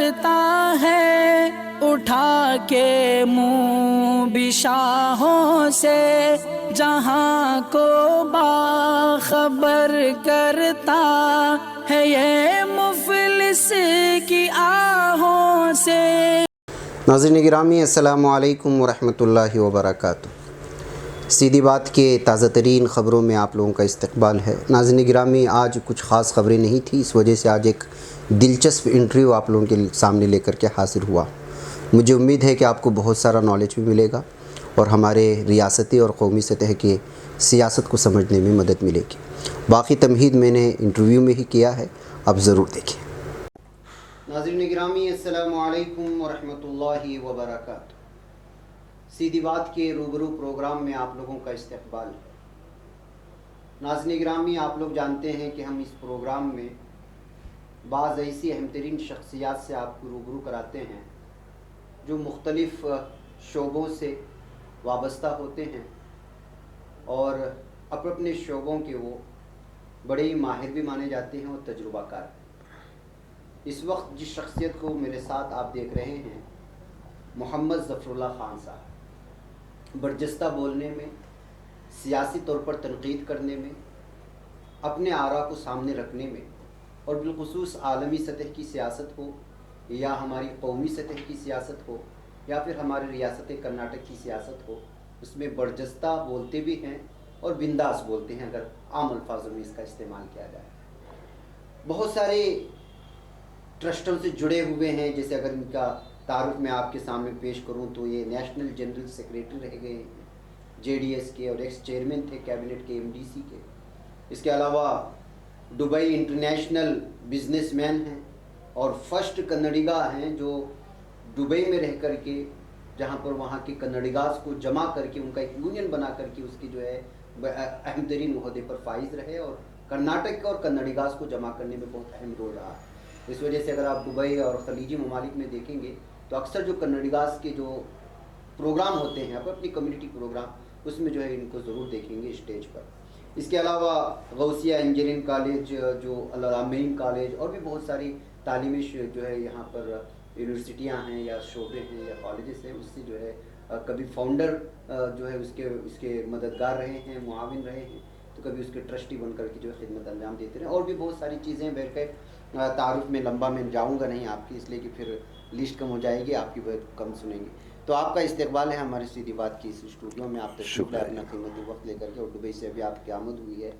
کرتا ہے اٹھا کے منہ بھی شاہوں سے، جہاں کو باخبر کرتا ہے یہ مفلس کی آہوں سے۔ ناظرین گرامی السلام علیکم ورحمۃ اللہ وبرکاتہ۔ سیدھی بات کے تازہ ترین خبروں میں آپ لوگوں کا استقبال ہے۔ ناظرین گرامی، آج کچھ خاص خبریں نہیں تھیں، اس وجہ سے آج ایک دلچسپ انٹرویو آپ لوگوں کے سامنے لے کر کے حاضر ہوا۔ مجھے امید ہے کہ آپ کو بہت سارا نالج بھی ملے گا اور ہمارے ریاستی اور قومی سطح کے سیاست کو سمجھنے میں مدد ملے گی۔ باقی تمہید میں نے انٹرویو میں ہی کیا ہے، اب ضرور دیکھیں۔ ناظرین گرامی السلام علیکم ورحمۃ اللہ وبرکاتہ۔ سیدھی بات کے روبرو پروگرام میں آپ لوگوں کا استقبال ہے۔ ناظرین گرامی، آپ لوگ جانتے ہیں کہ ہم اس پروگرام میں بعض ایسی اہم ترین شخصیات سے آپ کو روبرو کراتے ہیں جو مختلف شعبوں سے وابستہ ہوتے ہیں اور اپنے شعبوں کے وہ بڑے ہی ماہر بھی مانے جاتے ہیں اور تجربہ کار۔ اس وقت جس شخصیت کو میرے ساتھ آپ دیکھ رہے ہیں، محمد ظفر اللہ خان صاحب، برجستہ بولنے میں، سیاسی طور پر تنقید کرنے میں، اپنے آراء کو سامنے رکھنے میں، اور بالخصوص عالمی سطح کی سیاست ہو یا ہماری قومی سطح کی سیاست ہو یا پھر ہماری ریاست کرناٹک کی سیاست ہو، اس میں برجستہ بولتے بھی ہیں اور بنداس بولتے ہیں، اگر عام الفاظوں میں اس کا استعمال کیا جائے۔ بہت سارے ٹرسٹوں سے جڑے ہوئے ہیں، جیسے اگر ان کا تعارف میں آپ کے سامنے پیش کروں تو یہ نیشنل جنرل سیکریٹری رہ گئے ہیں جے ڈی ایس کے، اور ایکس چیئرمین تھے کیبنٹ کے ایم ڈی سی کے۔ اس کے علاوہ دبئی انٹرنیشنل بزنس مین ہیں اور فرسٹ کنڈیگا ہیں جو دبئی میں رہ کر کے، جہاں پر وہاں کے کنڈیگاز کو جمع کر کے ان کا ایک یونین بنا کر کے اس کی جو ہے اہم ترین عہدے پر فائز رہے، اور کرناٹک اور کنڈیگاز کو جمع کرنے میں بہت اہم رول رہا۔ اس وجہ سے اگر آپ دبئی اور خلیجی ممالک میں دیکھیں گے تو اکثر جو کنڈیگاز کے جو پروگرام ہوتے ہیں، اپنی کمیونٹی پروگرام، اس میں جو ہے ان کو ضرور دیکھیں گے اسٹیج پر۔ اس کے علاوہ غوثیہ انجینئرنگ کالج، جو العامرین کالج، اور بھی بہت ساری تعلیمی جو ہے یہاں پر یونیورسٹیاں ہیں یا شعبے ہیں یا کالجز ہیں، اس سے جو ہے کبھی فاؤنڈر جو ہے اس کے مددگار رہے ہیں، معاون رہے ہیں، تو کبھی اس کے ٹرسٹی بن کر کے جو ہے خدمت انجام دیتے رہے، اور بھی بہت ساری چیزیں بہرکیف تعارف میں لمبا میں جاؤں گا نہیں آپ کی، اس لیے کہ پھر لسٹ کم ہو جائے گی، آپ کی بہت کم سنیں گے۔ تو آپ کا استقبال ہے ہماری سیدھی بات کی اس اسٹوڈیو میں، آپ تشریف لائے اپنا قیمتی وقت لے کر کے، اور دبئی سے ابھی آپ کی آمد ہوئی ہے۔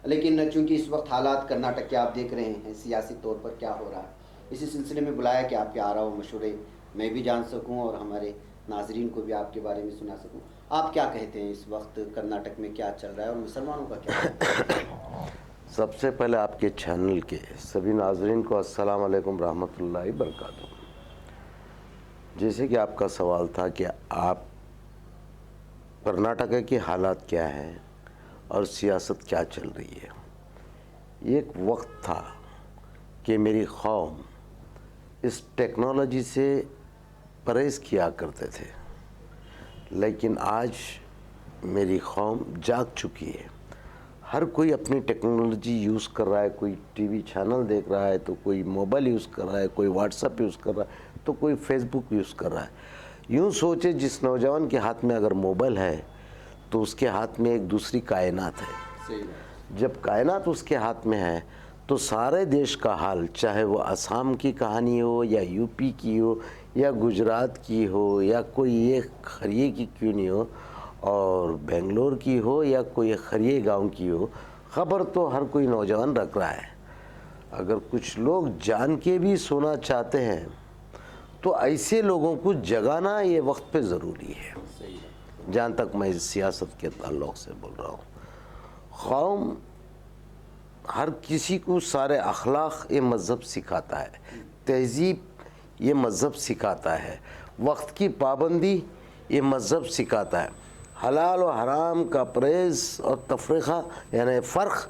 لیکن چونکہ اس وقت حالات کرناٹک کے آپ دیکھ رہے ہیں سیاسی طور پر کیا ہو رہا ہے، اسی سلسلے میں بلایا کہ آپ کے آراء و مشورے میں بھی جان سکوں اور ہمارے ناظرین کو بھی آپ کے بارے میں سنا سکوں۔ آپ کیا کہتے ہیں اس وقت کرناٹک میں کیا چل رہا ہے اور مسلمانوں کا کیا ہے؟ سب سے پہلے آپ کے چینل کے سبھی ناظرین کو السلام علیکم رحمۃ اللہ وبرکاتہ۔ جیسے کہ آپ کا سوال تھا کہ آپ کرناٹک کے حالات کیا ہیں اور سیاست کیا چل رہی ہے۔ یہ ایک وقت تھا کہ میری قوم اس ٹیکنالوجی سے پرہیز کیا کرتے تھے، لیکن آج میری قوم جاگ چکی ہے۔ ہر کوئی اپنی ٹیکنالوجی یوز کر رہا ہے، کوئی ٹی وی چینل دیکھ رہا ہے تو کوئی موبائل یوز کر رہا ہے، کوئی واٹس ایپ یوز کر رہا ہے تو کوئی فیس بک یوز کر رہا ہے۔ یوں سوچے جس نوجوان کے ہاتھ میں اگر موبائل ہے تو اس کے ہاتھ میں ایک دوسری کائنات ہے۔ جب کائنات اس کے ہاتھ میں ہے تو سارے دیش کا حال، چاہے وہ آسام کی کہانی ہو یا یو پی کی ہو یا گجرات کی ہو یا کوئی ایک خریے کی کیوں نہیں ہو، اور بنگلور کی ہو یا کوئی خریے گاؤں کی ہو، خبر تو ہر کوئی نوجوان رکھ رہا ہے۔ اگر کچھ لوگ جان کے بھی سونا چاہتے ہیں تو ایسے لوگوں کو جگانا یہ وقت پہ ضروری ہے۔ جہاں تک میں سیاست کے تعلق سے بول رہا ہوں، قوم ہر کسی کو سارے اخلاق یہ مذہب سکھاتا ہے، تہذیب یہ مذہب سکھاتا ہے، وقت کی پابندی یہ مذہب سکھاتا ہے، حلال و حرام کا پرہیز اور تفریقہ یعنی فرق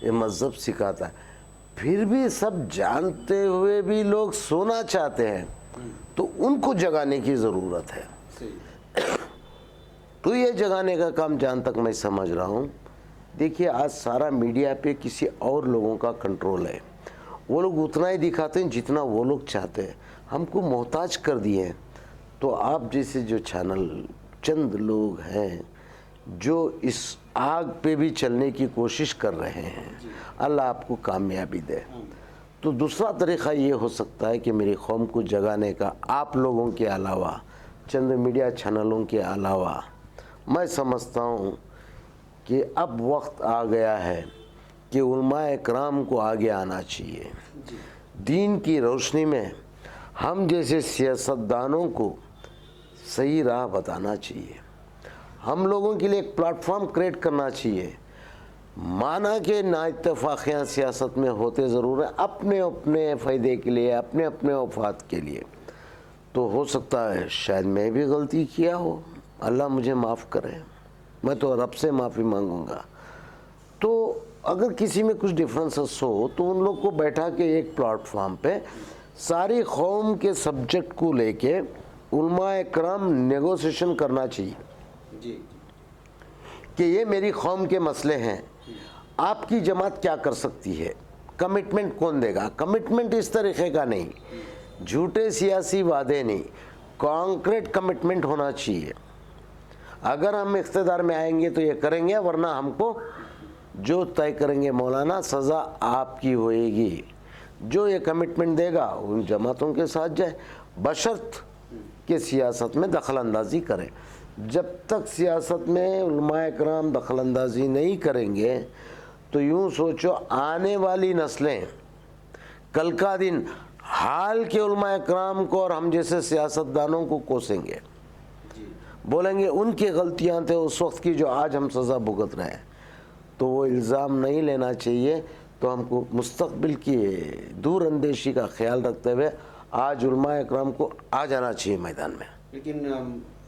یہ مذہب سکھاتا ہے۔ پھر بھی سب جانتے ہوئے بھی لوگ سونا چاہتے ہیں تو ان کو جگانے کی ضرورت ہے۔ تو یہ جگانے کا کام جہاں تک میں سمجھ رہا ہوں، دیکھیے آج سارا میڈیا پہ کسی اور لوگوں کا کنٹرول ہے، وہ لوگ اتنا ہی دکھاتے ہیں جتنا وہ لوگ چاہتے ہیں. ہم کو محتاج کر دیے ہیں. تو آپ جیسے جو چینل چند لوگ ہیں جو اس آگ پہ بھی چلنے کی کوشش کر رہے ہیں, اللہ آپ کو کامیابی دے. تو دوسرا طریقہ یہ ہو سکتا ہے کہ میری قوم کو جگانے کا آپ لوگوں کے علاوہ, چند میڈیا چینلوں کے علاوہ, میں سمجھتا ہوں کہ اب وقت آ گیا ہے کہ علماء اکرام کو آگے آنا چاہیے. دین کی روشنی میں ہم جیسے سیاستدانوں کو صحیح راہ بتانا چاہیے. ہم لوگوں کے لیے ایک پلیٹ فارم کریٹ کرنا چاہیے. مانا کہ نا اتفاقیاں سیاست میں ہوتے ضرور ہیں, اپنے اپنے فائدے کے لیے, اپنے اپنے وفات کے لیے. تو ہو سکتا ہے شاید میں بھی غلطی کیا ہو, اللہ مجھے معاف کرے, میں تو رب سے معافی مانگوں گا. تو اگر کسی میں کچھ ڈفرینسز ہو تو ان لوگ کو بیٹھا کے ایک پلیٹ فارم پہ ساری قوم کے سبجیکٹ کو لے کے علماء اکرام نیگوسیشن کرنا چاہیے کہ یہ میری قوم کے مسئلے ہیں, آپ کی جماعت کیا کر سکتی ہے, کمٹمنٹ کون دے گا. کمٹمنٹ اس طریقے کا نہیں, جھوٹے سیاسی وعدے نہیں, کانکریٹ کمٹمنٹ ہونا چاہیے. اگر ہم اقتدار میں آئیں گے تو یہ کریں گے, ورنہ ہم کو جو طے کریں گے مولانا سزا آپ کی ہوئے گی. جو یہ کمٹمنٹ دے گا ان جماعتوں کے ساتھ جائے, بشرط کہ سیاست میں دخل اندازی کریں. جب تک سیاست میں علماء اکرام دخل اندازی نہیں کریں گے تو یوں سوچو آنے والی نسلیں کل کا دن حال کے علماء اکرام کو اور ہم جیسے سیاستدانوں کو کوسیں گے, بولیں گے ان کی غلطیاں تھے اس وقت کی جو آج ہم سزا بھگت رہے ہیں. تو وہ الزام نہیں لینا چاہیے. تو ہم کو مستقبل کی دور اندیشی کا خیال رکھتے ہوئے آج علماء اکرام کو آ جانا چاہیے میدان میں. لیکن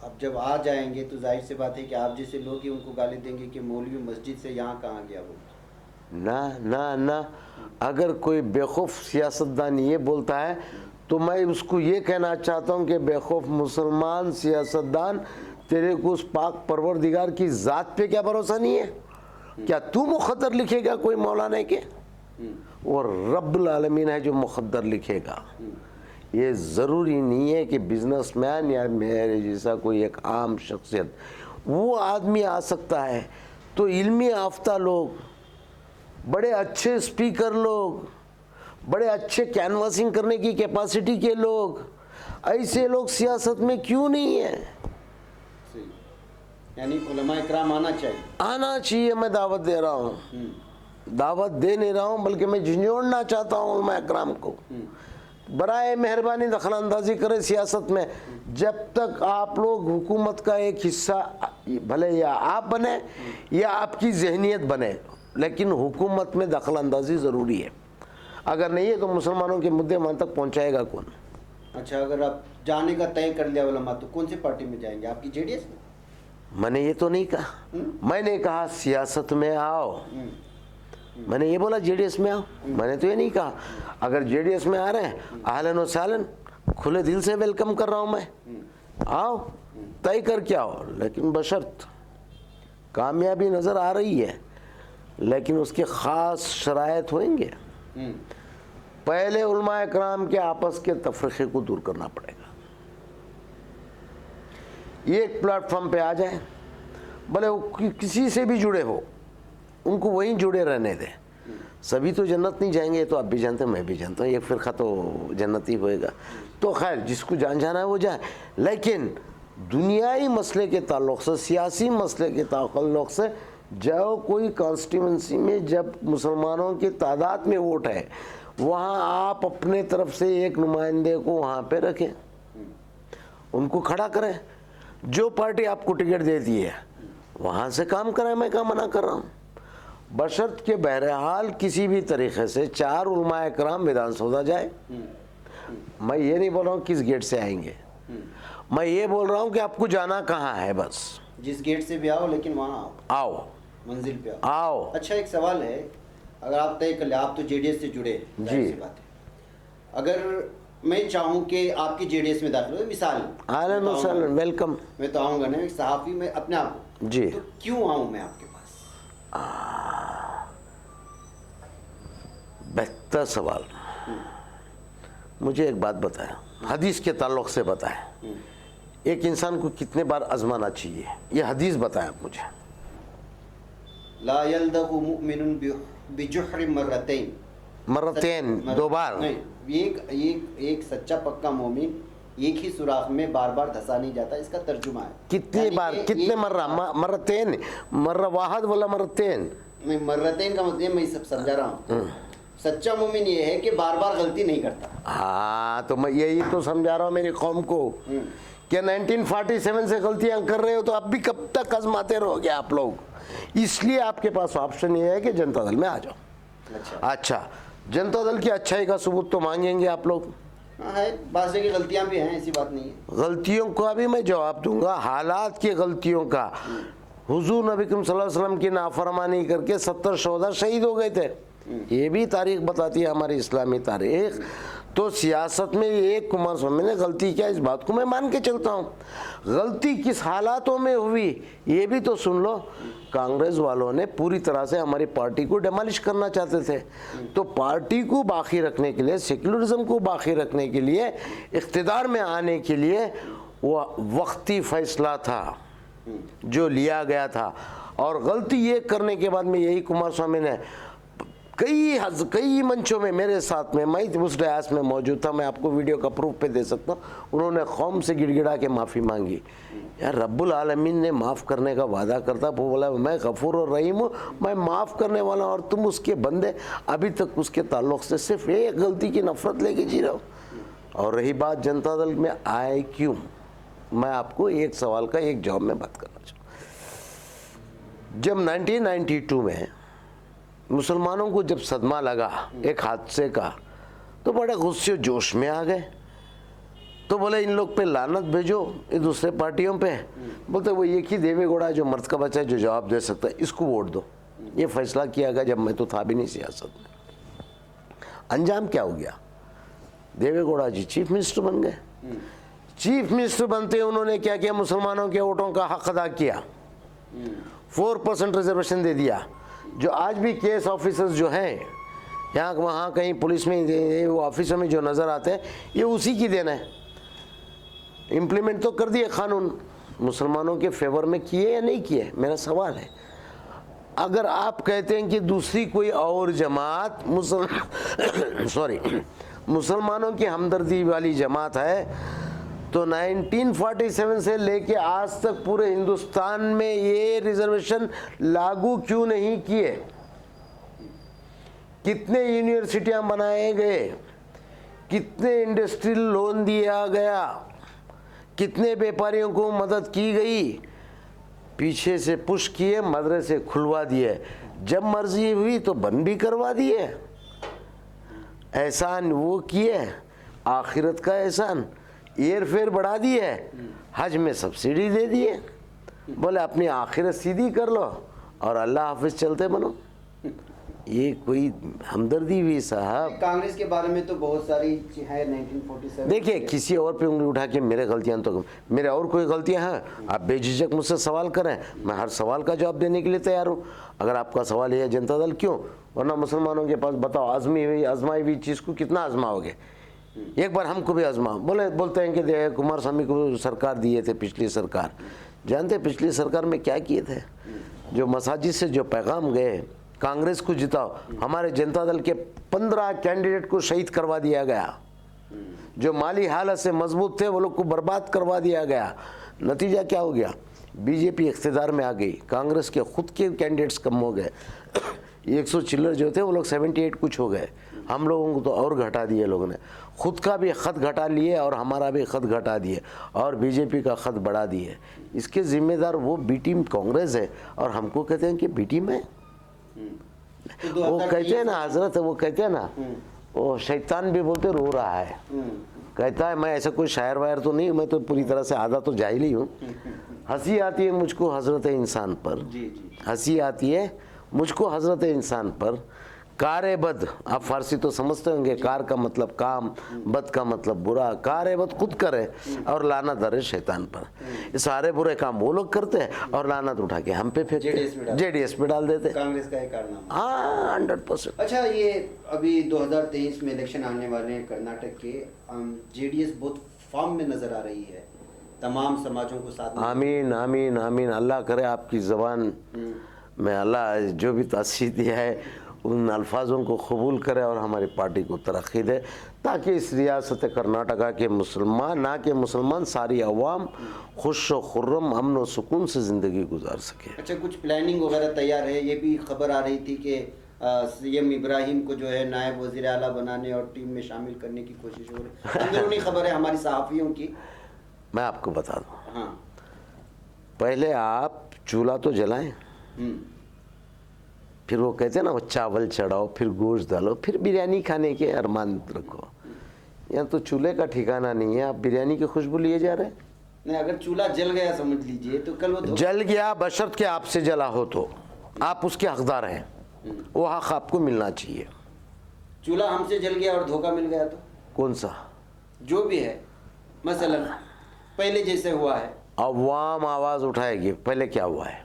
اب جب آ جائیں گے تو ظاہر سی بات ہے کہ آپ جیسے لوگ ہی ان کو گالی دیں گے کہ مولوی مسجد سے یہاں کہاں گیا وہ. نہ اگر کوئی بیوقوف سیاستدان یہ بولتا ہے تو میں اس کو یہ کہنا چاہتا ہوں کہ بیوقوف مسلمان سیاستدان, تیرے کو اس پاک پروردگار کی ذات پہ کیا بھروسہ نہیں ہے؟ کیا تو مقدر لکھے گا کوئی مولانا کے؟ اور رب العالمین ہے جو مقدر لکھے گا. یہ ضروری نہیں ہے کہ بزنس مین یا میرے جیسا کوئی ایک عام شخصیت وہ آدمی آ سکتا ہے. تو علمی یافتہ لوگ, بڑے اچھے اسپیکر لوگ, بڑے اچھے کینواسنگ کرنے کی کیپیسٹی کے لوگ, ایسے لوگ سیاست میں کیوں نہیں ہیں؟ یعنی علماء اکرام آنا چاہیے. میں دعوت دے رہا ہوں, دعوت دے نہیں رہا ہوں بلکہ میں جھنجھوڑنا چاہتا ہوں علماء اکرام کو. برائے مہربانی دخل اندازی کرے سیاست میں. جب تک آپ لوگ حکومت کا ایک حصہ, بھلے یا آپ بنے یا آپ کی ذہنیت بنے, لیکن حکومت میں دخل اندازی ضروری ہے. اگر نہیں ہے تو مسلمانوں کے مدعے وہاں تک پہنچائے گا کون؟ اچھا, اگر آپ جانے کا طے کر لیا علماء تو کون سی پارٹی میں جائیں گے؟ آپ کی JDS میں؟ میں نے یہ تو نہیں کہا. میں نے کہا سیاست میں آؤ. میں نے یہ بولا JDS میں آؤ, میں نے تو یہ نہیں کہا. اگر JDS میں آ رہے ہیں اہلاً و سہلاً, کھلے دل سے ویلکم کر رہا ہوں میں. آؤ, طے کر کے آؤ, لیکن بشرط کامیابی نظر آ رہی ہے لیکن اس کے خاص شرائط ہوئیں گے. پہلے علماء اکرام کے آپس کے تفرقے کو دور کرنا پڑے گا. یہ ایک پلیٹ فارم پہ آ جائیں, بھلے وہ کسی سے بھی جڑے ہو, ان کو وہیں جڑے رہنے دیں. سبھی تو جنت نہیں جائیں گے, تو آپ بھی جانتے ہیں, میں بھی جانتا ہوں, ایک فرقہ تو جنتی ہوئے گا. تو خیر جس کو جانا ہے وہ جائے, لیکن دنیائی مسئلے کے تعلق سے, سیاسی مسئلے کے تعلق سے, جو کوئی کانسٹیٹوینسی میں جب مسلمانوں کی تعداد میں ووٹ ہے وہاں آپ اپنے طرف سے ایک نمائندے کو وہاں پہ رکھیں, ان کو کھڑا کریں. جو پارٹی آپ کو ٹکٹ دیتی ہے وہاں سے کام کریں, میں کیا منع کر رہا ہوں. بشرط کہ بہرحال کسی بھی طریقے سے 4 علماء اکرام میدان سودا جائے. میں یہ نہیں بول رہا ہوں کس گیٹ سے آئیں گے, میں یہ بول رہا ہوں کہ آپ کو جانا کہاں ہے. بس جس گیٹ سے بھی آؤ, لیکن وہاں آؤ, منزل پہ آؤ. اچھا, ایک سوال ہے, اگر آپ طے کر لیں, آپ تو JDS سے جڑے, جی بات ہے, اگر میں چاہوں کہ آپ کی JDS میں داخل ہو, مثال اہلاً و سہلاً, ویلکم. میں تو آؤں گا نا, ایک صحافی میں اپنے آپ کو, جی, تو کیوں آؤں میں آپ کے پاس؟ بہتر سوال. مجھے ایک بات بتایا, حدیث کے تعلق سے بتایا, ایک انسان کو کتنے بار آزمانا چاہیے, یہ حدیث بتایا آپ مجھے. لا يلدغ مؤمن بجحر مرتين, مرتين, دو بار. ایک سچا پکا مومن ایک ہی سوراخ میں بار بار دھسا نہیں جاتا, اس کا ترجمہ ہے. کتنے بار, کتنے مرہ, مرتين, مرہ واحد ولا مرتين؟ مرتين کا مطلب میں سب سمجھا رہا ہوں. سچا مومن یہ ہے کہ بار بار غلطی نہیں کرتا. ہاں تو میں یہی تو سمجھا رہا ہوں میری قوم کو کہ 1947 سے غلطیاں کر رہے ہو تو اب بھی کب تک آزماتے رہو گے آپ لوگ. اس لیے آپ کے پاس آپشن یہ ہے کہ جنتا دل میں آ جاؤ. اچھا, جنتا دل کی اچھائی کا ثبوت تو مانگیں گے آپ لوگ. بعض کی غلطیاں بھی ہیں, ایسی بات نہیں ہے. غلطیوں کا بھی میں جواب دوں گا, حالات کی غلطیوں کا. حضور نبی کریم صلی اللہ علیہ وسلم کی نافرمانی کر کے 70 شہداء شہید ہو گئے تھے, یہ بھی تاریخ بتاتی ہے ہماری اسلامی تاریخ. تو سیاست میں ایک کمار سوامی نے غلطی کیا, اس بات کو میں مان کے چلتا ہوں. غلطی کس حالاتوں میں ہوئی یہ بھی تو سن لو. کانگریس والوں نے پوری طرح سے ہماری پارٹی کو ڈیمالش کرنا چاہتے تھے, تو پارٹی کو باقی رکھنے کے لیے, سیکولرزم کو باقی رکھنے کے لیے, اقتدار میں آنے کے لیے وہ وقتی فیصلہ تھا جو لیا گیا تھا. اور غلطی یہ کرنے کے بعد میں یہی کمار سوامی نے کئی منچوں میں میرے ساتھ میں اس ڈیاس میں موجود تھا, میں آپ کو ویڈیو کا پروف پہ دے سکتا ہوں, انہوں نے قوم سے گڑ گڑا کے معافی مانگی. یار رب العالمین نے معاف کرنے کا وعدہ کرتا, وہ بولا میں غفور اور رحیم ہوں, میں معاف کرنے والا ہوں, اور تم اس کے بندے ابھی تک اس کے تعلق سے صرف ایک غلطی کی نفرت لے کے جی رہا ہو. اور رہی بات جنتا دل میں آئے کیوں, میں آپ کو ایک سوال کا ایک جواب میں بات کرنا چاہوں. جب 1992 میں مسلمانوں کو جب صدمہ لگا ایک حادثے کا, تو بڑے غصے و جوش میں آ گئے, تو بولے ان لوگ پہ لعنت بھیجو, یہ دوسرے پارٹیوں پہ. بولتے وہ ایک ہی دیوے گوڑا جو مرد کا بچہ ہے جو جواب دے سکتا ہے, اس کو ووٹ دو. یہ فیصلہ کیا گیا جب میں تو تھا بھی نہیں سیاست میں. انجام کیا ہو گیا, دیوے گوڑا جی چیف منسٹر بن گئے. چیف منسٹر بنتے انہوں نے کیا کیا, مسلمانوں کے ووٹوں کا حق ادا کیا, 4% ریزرویشن دے دیا. جو آج بھی کیس آفیسرز جو ہیں یہاں وہاں کہیں پولیس میں وہ آفیسر میں جو نظر آتے ہیں, یہ اسی کی دینا ہے. امپلیمنٹ تو کر دیے قانون, مسلمانوں کے فیور میں کیے یا نہیں کیے, میرا سوال ہے. اگر آپ کہتے ہیں کہ دوسری کوئی اور جماعت مسلمانوں کی ہمدردی والی جماعت ہے, تو 1947 سے لے کے آج تک پورے ہندوستان میں یہ ریزرویشن لاگو کیوں نہیں کیے؟ کتنے یونیورسٹیاں بنائے گئے, کتنے انڈسٹریل لون دیا گیا, کتنے بیپاریوں کو مدد کی گئی, پیچھے سے پش کیے, مدرسے کھلوا دیے, جب مرضی ہوئی تو بند بھی کروا دیے. احسان وہ کیے, آخرت کا احسان, ایئر فیئر بڑھا دیے, حج میں سبسڈی دے دیے, بولے اپنی آخرت سیدھی کر لو اور اللہ حافظ چلتے بنو. یہ کوئی ہمدردی بھی صاحب. کانگریس کے بارے میں تو بہت ساری ہے 1947. دیکھیے کسی اور پہ انگلی اٹھا کے میرے غلطیاں تو میرے اور کوئی غلطیاں ہیں, آپ بے جھجک مجھ سے سوال کریں, میں ہر سوال کا جواب دینے کے لیے تیار ہوں. اگر آپ کا سوال یہ ہے جنتا دل کیوں, ورنہ مسلمانوں کے پاس بتاؤ آزمائی ہوئی چیز کو کتنا آزماؤ گے, ایک بار ہم کو بھی آزماؤ. بولتے ہیں کہ کمار سوامی کو سرکار دیے تھے پچھلی سرکار, جانتے پچھلی سرکار میں کیا کیے تھے؟ جو مساجد سے جو پیغام گئے کانگریس کو جتاؤ, ہمارے جنتا دل کے 15 کینڈیڈیٹ کو شہید کروا دیا گیا. جو مالی حالت سے مضبوط تھے وہ لوگ کو برباد کروا دیا گیا. نتیجہ کیا ہو گیا, بی جے پی اقتدار میں آ گئی, کانگریس کے خود کے کینڈیڈیٹس کم ہو گئے, 100 چلر جو تھے وہ لوگ 78 کچھ ہو گئے. ہم لوگوں کو تو اور گھٹا دیے لوگوں نے, خود کا بھی خط گھٹا لیے اور ہمارا بھی خط گھٹا دیے اور بی جے پی کا خط بڑھا دیے. اس کے ذمہ دار وہ بی ٹیم کانگریس ہے, اور ہم کو کہتے ہیں کہ بی ٹیم ہے. وہ کہتے ہیں نا حضرت, وہ کہتے ہیں نا, وہ شیطان بھی بولتے رو رہا ہے, کہتا ہے میں ایسا کوئی شاعر واعر تو نہیں ہوں, میں تو پوری طرح سے آدھا تو جاہل ہی ہوں. ہنسی آتی ہے مجھ کو حضرت انسان پر, ہنسی آتی ہے مجھ کو حضرت انسان پر, کار بد، آپ فارسی تو سمجھتے ہوں گے، کار کا مطلب کام، بد کا مطلب برا، کار بد خود کرے اور لعنت ڈالے شیطان پر. یہ سارے برے کام وہ لوگ کرتے ہیں اور لعنت اٹھا کے ہم پہ پھینکتے، جے ڈی ایس پہ ڈال دیتے. کانگریس کا ایک کارنامہ. ہاں 100%. اچھا، یہ ابھی 2023 میں الیکشن آنے والے ہیں کرناٹک کے، جے ڈی ایس بہت فارم میں نظر آ رہی ہے، تمام سماجوں کو ساتھ میں. آمین آمین آمین. اللہ کرے آپ کی زبان میں اللہ جو بھی تاثیر دیا ہے ان الفاظوں کو قبول کرے اور ہماری پارٹی کو ترقی دے، تاکہ اس ریاست کرناٹکا کے مسلمان، نہ کہ مسلمان، ساری عوام خوش و خرم، امن و سکون سے زندگی گزار سکے. اچھا، کچھ پلاننگ وغیرہ تیار ہے؟ یہ بھی خبر آ رہی تھی کہ سی ایم ابراہیم کو جو ہے نائب وزیر اعلیٰ بنانے اور ٹیم میں شامل کرنے کی کوشش ہو رہی ہے. اندرونی خبر ہے ہماری صحافیوں کی. میں آپ کو بتا دوں، ہاں، پہلے آپ چولہا تو جلائیں، پھر وہ کہتے ہیں نا، وہ چاول چڑھاؤ، پھر گوشت ڈالو، پھر بریانی کھانے کے ارمان رکھو. یہاں تو چولہے کا ٹھکانہ نہیں ہے، آپ بریانی کی خوشبو لیے جا رہے ہیں. نہیں، اگر چولہا جل گیا سمجھ لیجئے تو کل وہ جل گیا، بشرط کہ آپ سے جلا ہو تو آپ اس کے حقدار ہیں، وہ حق آپ کو ملنا چاہیے. چولہا ہم سے جل گیا اور دھوکہ مل گیا تو کون سا؟ جو بھی ہے، مثلا پہلے جیسے ہوا ہے. عوام آواز اٹھائے گی. پہلے کیا ہوا ہے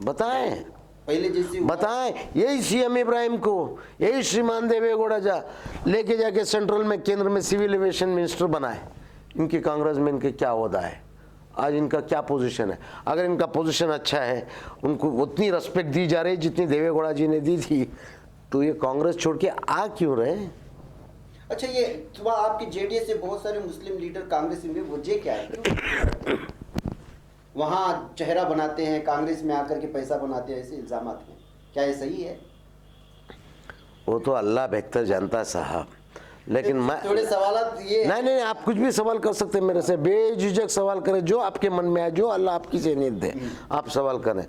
بتائیں، پہلے جیسے بتائیں. یہی سی ایم ابراہیم کو، یہی شریمان دیوے گوڑا لے کے جا کے سینٹرل میں، کیندر میں سول ایویشن منسٹر بنائے. ان کی کانگریس میں ان کے کیا عہدہ ہے، آج ان کا کیا پوزیشن ہے؟ اگر ان کا پوزیشن اچھا ہے، ان کو اتنی رسپیکٹ دی جا رہی جتنی دیوے گوڑا جی نے دی تھی، تو یہ کانگریس چھوڑ کے آ کیوں رہے؟ اچھا، یہ صبح آپ کی جے ڈی ایس سے بہت سارے مسلم لیڈر کانگریس میں وجہ کیا ہے؟ وہاں چہرہ بناتے ہیں، کانگریس میں آ کر کے پیسہ بناتے ہیں، ایسے الزامات ہیں. کیا یہ صحیح ہے؟ وہ تو اللہ بہتر جانتا ہے صاحب، لیکن میں تھوڑے سوالات یہ نہیں، آپ کچھ بھی سوال کر سکتے ہیں میرے سے، بے جھجک سوال کریں، جو آپ کے من میں آئے، جو اللہ آپ کی ذہنیت دے آپ سوال کریں.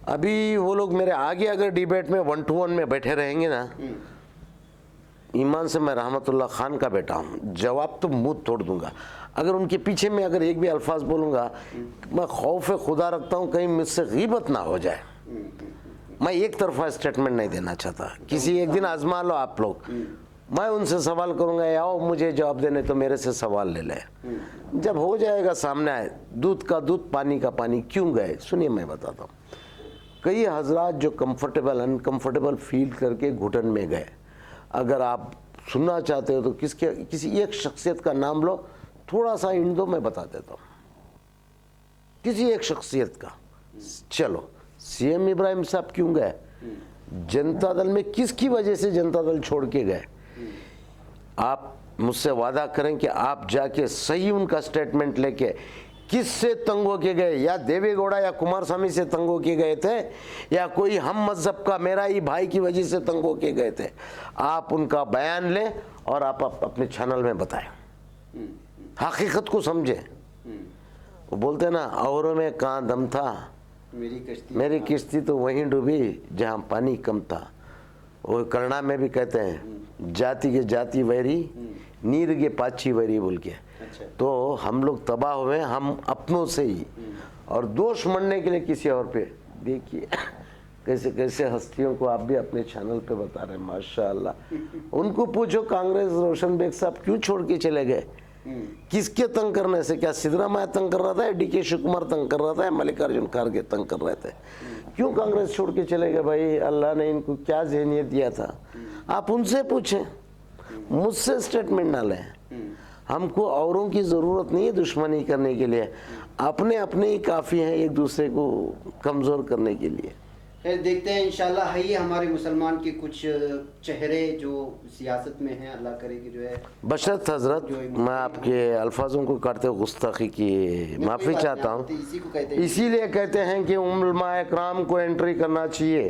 ابھی وہ لوگ میرے آگے اگر ڈیبیٹ میں 1 to 1 میں بیٹھے رہیں گے نا، ایمان سے میں رحمت اللہ خان کا بیٹا ہوں، جواب تو منہ توڑ دوں گا. اگر ان کے پیچھے میں اگر ایک بھی الفاظ بولوں گا، میں خوف خدا رکھتا ہوں کہیں مجھ سے غیبت نہ ہو جائے. میں ایک طرفہ اسٹیٹمنٹ نہیں دینا چاہتا. کسی ایک دن آزما لو آپ لوگ، میں ان سے سوال کروں گا، آؤ مجھے جواب دینے تو میرے سے سوال لے لے. جب ہو جائے گا سامنے آئے، دودھ کا دودھ پانی کا پانی کیوں گئے. سنیے میں بتاتا ہوں. کئی حضرات جو کمفرٹیبل انکمفرٹیبل فیل کر کے گھٹن میں گئے، اگر آپ سننا چاہتے ہو تو کسی ایک شخصیت کا نام لو، تھوڑا سا ان دو میں بتا دیتا ہوں. کسی ایک شخصیت کا. چلو، سی ایم ابراہیم صاحب کیوں گئے؟ جنتا دل میں کس کی وجہ سے جنتا دل چھوڑ کے گئے؟ آپ مجھ سے وعدہ کریں کہ آپ جا کے صحیح ان کا سٹیٹمنٹ لے کے، کس سے تنگ ہو کے گئے، یا دیوے گوڑا یا کمار سوامی سے تنگ ہو کے گئے تھے، یا کوئی ہم مذہب کا میرا ہی بھائی کی وجہ سے تنگ ہو کے گئے تھے، آپ ان کا بیان لیں اور آپ اپنے چینل میں بتائیں، حقیقت کو سمجھیں. وہ بولتے ہیں نا، اوروں میں کہاں دم تھا، میری کشتی تو وہیں ڈوبی جہاں پانی کم تھا. وہ کرنا میں بھی کہتے ہیں، جاتی کے جاتی ویری، نیر کے پاچھی ویری بول کے. تو ہم لوگ تباہ ہوئے ہم اپنوں سے ہی، اور دوش مننے کے لیے کسی اور پہ. دیکھیے کیسے کیسے ہستیوں کو آپ بھی اپنے چینل پہ بتا رہے ہیں، ماشاءاللہ. ان کو پوچھو کانگریس روشن بیگ صاحب کیوں چھوڑ کے چلے گئے، کس کے تنگ کرنے سے؟ کیا سدرامیا تنگ کر رہا تھا، ڈی کے شیو کمار تنگ کر رہا تھا، ملکارجن کھارگے تنگ کر رہے تھے؟ کیوں کانگریس چھوڑ کے چلے گئے بھائی؟ اللہ نے ان کو کیا ذہنیت دیا تھا؟ آپ ان سے پوچھیں، مجھ سے اسٹیٹمنٹ نہ لیں. ہم کو اوروں کی ضرورت نہیں ہے دشمنی کرنے کے لیے، اپنے اپنے ہی کافی ہیں ایک دوسرے کو کمزور کرنے کے لیے. خیر، دیکھتے ہیں انشاءاللہ. ہے یہ ہمارے مسلمان کے کچھ چہرے جو سیاست میں ہیں، اللہ کرے کہ جو ہے بشرط حضرت میں آپ کے الفاظوں کو کاٹتے گستاخی کی معافی چاہتا ہوں. اسی لیے کہتے ہیں کہ علماء اکرام کو انٹری کرنا چاہیے.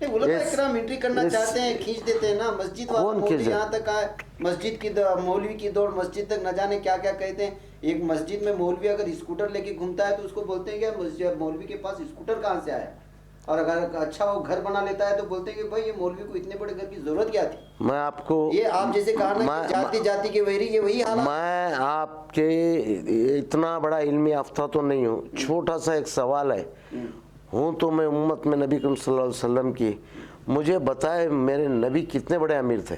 علماء اکرام انٹری کرنا چاہتے ہیں، کھینچ دیتے ہیں نا. مسجد والے یہاں تک آئے، مسجد کی مولوی کی دوڑ مسجد تک، نہ جانے کیا کیا کہتے ہیں. ایک مسجد میں مولوی اگر اسکوٹر لے کے گھومتا ہے تو اس کو بولتے ہیں کہ مولوی کے پاس اسکوٹر کہاں سے آیا. اور اگر اچھا وہ گھر بنا لیتا ہے تو بولتے ہیں کہ بھائی یہ مولوی کو اتنے بڑے گھر کی ضرورت کیا تھی. میں آپ کو یہ آپ جیسے کہا نا جاتی جاتی کے ویری، یہ وہی حالات. میں آپ کے اتنا بڑا علمی یافتہ تو نہیں ہوں، چھوٹا سا ایک سوال ہے. ہوں تو میں امت میں نبی کریم صلی اللہ علیہ وسلم کی مجھے بتائے میرے نبی کتنے بڑے امیر تھے،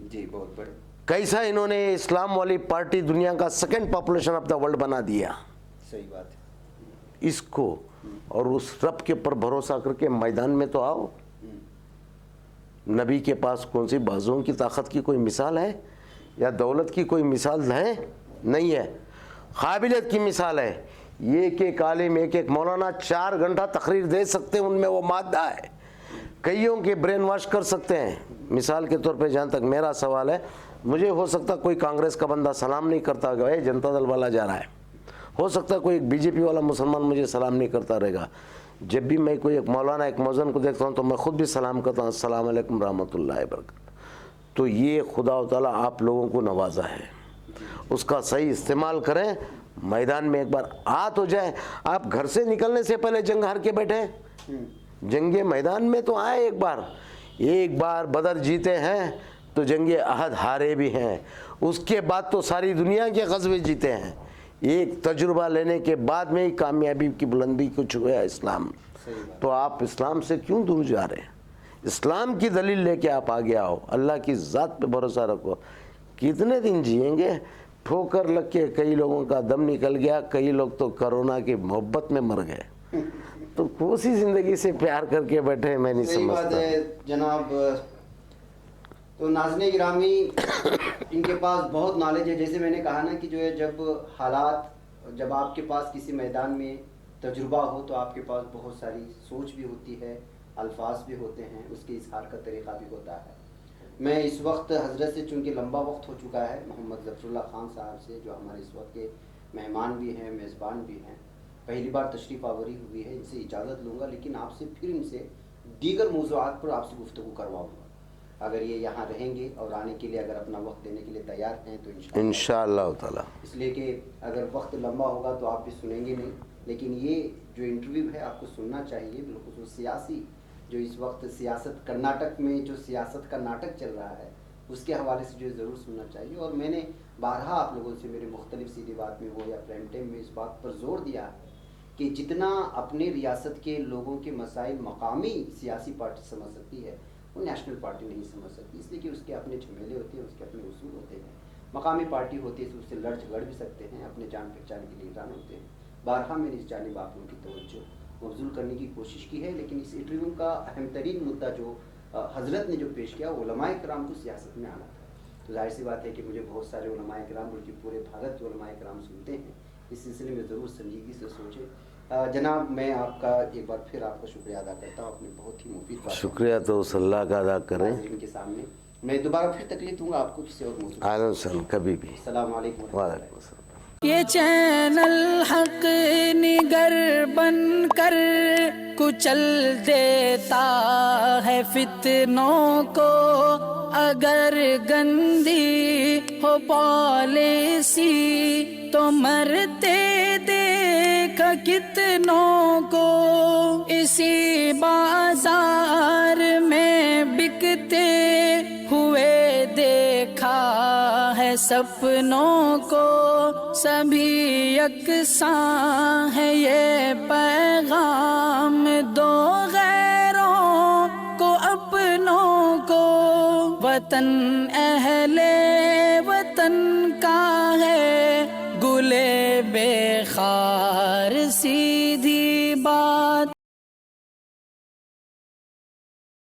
جی بہت بڑے. کیسا انہوں نے اسلام والی پارٹی دنیا کا second population of the world بنا دیا. صحیح بات ہے. اس کو اور اس رب کے اوپر بھروسہ کر کے میدان میں تو آؤ. نبی کے پاس کون سی بازوؤں کی طاقت کی کوئی مثال ہے یا دولت کی کوئی مثال ہے؟ نہیں ہے. قابلیت کی مثال ہے. ایک ایک عالم، ایک ایک مولانا 4 گھنٹہ تقریر دے سکتے ہیں، ان میں وہ مادہ ہے. کئیوں کے برین واش کر سکتے ہیں. مثال کے طور پہ جہاں تک میرا سوال ہے، مجھے ہو سکتا کوئی کانگریس کا بندہ سلام نہیں کرتا کہ اے جنتا دل والا جا رہا ہے، ہو سکتا کوئی بی جے پی والا مسلمان مجھے سلام نہیں کرتا رہے گا. جب بھی میں کوئی ایک مولانا، ایک مؤذن کو دیکھتا ہوں تو میں خود بھی سلام کرتا ہوں، السلام علیکم رحمۃ اللہ وبرکاتہ. تو یہ خدا تعالیٰ آپ لوگوں کو نوازا ہے، اس کا صحیح استعمال کریں. میدان میں ایک بار آ تو جائیں. آپ گھر سے نکلنے سے پہلے جنگ ہار کے بیٹھے، جنگ میدان میں تو آئے. ایک بار بدر جیتے ہیں تو جنگ احد ہارے بھی ہیں، اس کے بعد تو ساری دنیا کے غزوے جیتے ہیں. ایک تجربہ لینے کے بعد میں ہی کامیابی کی بلندی کو چھویا اسلام. تو آپ اسلام سے کیوں دور جا رہے ہیں؟ اسلام کی دلیل لے کے آپ آگے آؤ، اللہ کی ذات پہ بھروسہ رکھو. کتنے دن جئیں گے؟ ٹھوکر لگ کے کئی لوگوں کا دم نکل گیا، کئی لوگ تو کرونا کی محبت میں مر گئے. تو کوسی زندگی سے پیار کر کے بیٹھے، میں نہیں سمجھتا. صحیح بات ہے جناب. تو ناظرین گرامی، ان کے پاس بہت نالج ہے. جیسے میں نے کہا نا کہ جو ہے جب آپ کے پاس کسی میدان میں تجربہ ہو تو آپ کے پاس بہت ساری سوچ بھی ہوتی ہے، الفاظ بھی ہوتے ہیں، اس کے اظہار کا طریقہ بھی ہوتا ہے. میں اس وقت حضرت سے چونکہ لمبا وقت ہو چکا ہے، محمد ظفر اللہ خان صاحب سے جو ہمارے اس وقت کے مہمان بھی ہیں، میزبان بھی ہیں، پہلی بار تشریف آوری ہوئی ہے. ان سے اجازت لوں گا، لیکن آپ سے پھر ان سے دیگر موضوعات پر آپ سے گفتگو کرواؤں گا. اگر یہ یہاں رہیں گے اور آنے کے لیے اگر اپنا وقت دینے کے لیے تیار ہیں تو انشاءاللہ تعالی. اس لیے کہ اگر وقت لمبا ہوگا تو آپ بھی سنیں گے نہیں. لیکن یہ جو انٹرویو ہے آپ کو سننا چاہیے، بالخصوص سیاسی جو اس وقت سیاست کرناٹک میں جو سیاست کا ناٹک چل رہا ہے اس کے حوالے سے جو ضرور سننا چاہیے. اور میں نے بارہا آپ لوگوں سے میرے مختلف سیدھی بات میں ہو یا پرائم ٹائم میں اس بات پر زور دیا ہے کہ جتنا اپنے ریاست کے لوگوں کے مسائل مقامی سیاسی پارٹی سمجھ سکتی ہے وہ نیشنل پارٹی نہیں سمجھ سکتی. اس لیے کہ اس کے اپنے جھمیلے ہوتے ہیں، اس کے اپنے اصول ہوتے ہیں. مقامی پارٹی ہوتی ہے تو اس سے لڑ جھگڑ بھی سکتے ہیں، اپنے جان پہچان کے لیڈران ہوتے ہیں. بارہا میں نے اس جانب آپ لوگوں کی توجہ مبذول کرنے کی کوشش کی ہے. لیکن اس انٹرویو کا اہم ترین مدعا جو حضرت نے جو پیش کیا، علماء کرام کو سیاست میں آنا تھا. تو ظاہر سی بات ہے کہ مجھے بہت سارے علماء کرام بلکہ پورے بھارت کے علماء کرام سنتے ہیں. اس سلسلے میں ضرور سنجیدگی سے سوچیں. جناب میں آپ کا ایک بار پھر آپ کا شکریہ ادا کرتا ہوں. آپ نے بہت ہی مفید بات. شکریہ تو اس اللہ کا ادا کریں. ناظرین کے سامنے میں دوبارہ پھر تکلیف دوں گا آپ کو کسی اور موضوع. اہلاً سن کبھی بھی. السلام علیکم. وعلیکم السلام. یہ چینل حق نگر بن کر کچل دیتا ہے فتنوں کو. اگر گندی ہو پالیسی تو مرتے دیکھ کتنوں کو. اسی بازار میں بکتے ہوئے دیکھا ہے سپنوں کو. سبھی یکساں ہے یہ پیغام دو غیروں کو اپنوں کو. وطن اہل وطن کا ہے گلے بے خار سی